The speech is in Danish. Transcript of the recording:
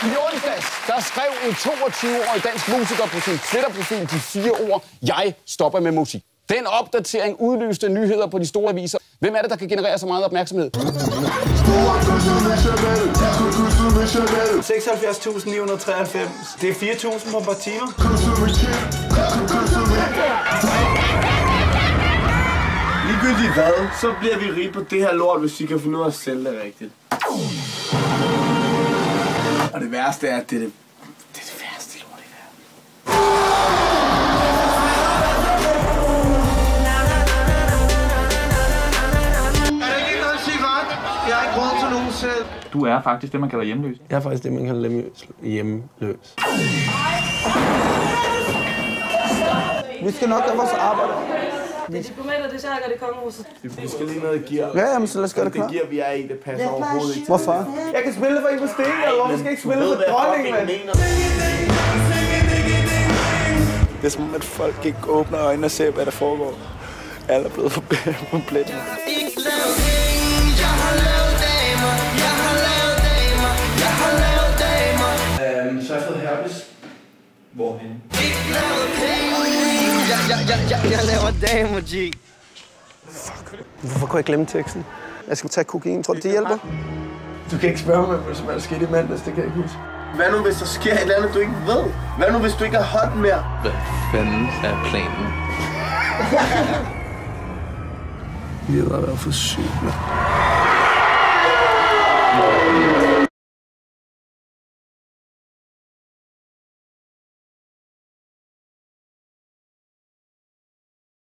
I onsdags, der skrev en 22-årig dansk musiker på sin Twitter-profil de 4 ord, jeg stopper med musik. Den opdatering udløste nyheder på de store aviser. Hvem er det, der kan generere så meget opmærksomhed? 76.993. Det er 4.000 på et par timer. Ligegyldigt hvad, så bliver vi rige på det her lort, hvis vi kan finde ud af at sælge det rigtigt. Og det værste er, at det er det værste lort i verden. Er der ikke noget cigaret? Jeg har ikke råd til nogen selv. Du er faktisk det, man kalder hjemløs. Jeg er faktisk det, man kalder hjemløs. Vi skal nok gøre vores arbejde. Det er diplomater, det særker det kongehuset. Vi skal lige noget gear. Ja, jamen, så lad os gøre det klar. Det gear, vi er i, det passer overhovedet ikke. Hvorfor? Jeg kan spille for en på sten, eller hvorfor skal jeg ikke spille for dronningen, mand? Det er som om, at folk ikke åbner øjnene og ser, hvad der foregår. Alle er blevet på pletten. Så har jeg fået herpes. Hvorhen? Jeg laver damer, G. Fuck. Hvorfor kunne jeg glemme teksten? Jeg skal tage kokain. Tror du, det hjælper? Du kan ikke spørge mig, hvad der skete i mandags, det kan jeg ikke huske. Hvad nu, hvis der sker et eller andet, du ikke ved? Hvad nu, hvis du ikke har hånd mere? Hvad fanden er planen? Livet har været for sygt, mand.